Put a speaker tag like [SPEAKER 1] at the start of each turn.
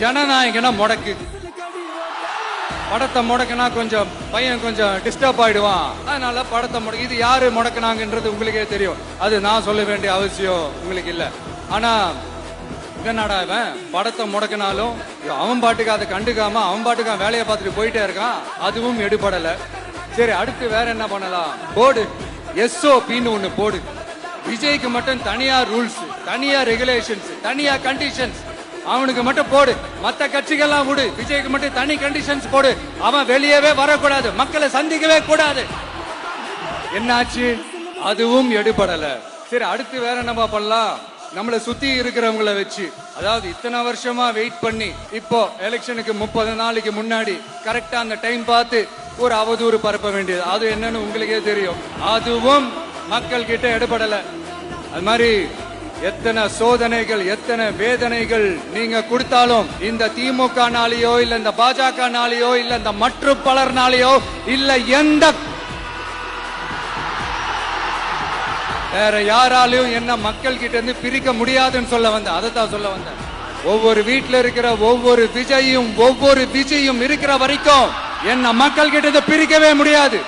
[SPEAKER 1] ஜனநாயகனா முடக்கு. படத்தை முடக்கினா கொஞ்சம் பையன் கொஞ்சம் டிஸ்டர்ப் ஆயிடுவான். அதனால படத்தை முடக்கு. இது யாரு முடக்கினாங்கன்றது உங்களுக்கே தெரியும். அது நான் சொல்ல வேண்டிய அவசியம் உங்களுக்கு இல்ல. ஆனா என்னடா இவன் படத்தை முடக்கினாலும் அவன் பாட்டுக்கு அதை கண்டுக்காம அவன் பாட்டுக்கு வேலையை பார்த்துட்டு போயிட்டே இருக்கான். அதுவும் எடுபடல. சரி, அடுத்து வேற என்ன பண்ணலாம்? போடு, SOPன்னு ஒண்ணு போடு. விஜய்க்கு மட்டும் தனியா ரூல்ஸ், தனியா ரெகுலேஷன்ஸ், தனியா கண்டிஷன்ஸ் அவனுக்கு மட்டும் போடு. மத்த கட்சிகள்லாம் விடு, விஜய்க்கு மட்டும் தனி கண்டிஷன்ஸ் போடு. அவன் வெளியவே வரக்கூடாது, மக்களை சந்திக்கவே கூடாது. என்னாச்சு? அதுவும் எடுபடல. சரி, அடுத்து வேற என்ன பண்ணலாம்? நம்மளை சுத்தி இருக்கிறவங்களை வச்சு, அதாவது இத்தனை வருஷமா வெயிட் பண்ணி இப்போ எலெக்ஷனுக்கு 30 நாளைக்கு முன்னாடி கரெக்டா அந்த டைம் பார்த்து ஒரு அவதூறு பரப்ப வேண்டியது. அது என்னன்னு உங்களுக்கே தெரியும். அதுவும் மக்கள் கிட்ட எடுபடல. அது மாதிரி எத்தனை சோதனைகள், எத்தனை வேதனைகள் நீங்க கொடுத்தாலும் இந்த திமுக நாளையோ இல்ல இந்த பாஜக நாளையோ இல்ல இந்த மற்ற பலர் நாளையோ இல்ல எந்த வேற யாராலையும் என்ன மக்கள் கிட்ட இருந்து பிரிக்க முடியாதுன்னு சொல்ல வந்தேன். அதைத்தான் சொல்ல வந்தேன். ஒவ்வொரு வீட்டுல இருக்கிற ஒவ்வொரு விஜயும் இருக்கிற வரைக்கும் என்ன மக்கள் கிட்ட இருந்து பிரிக்கவே முடியாது.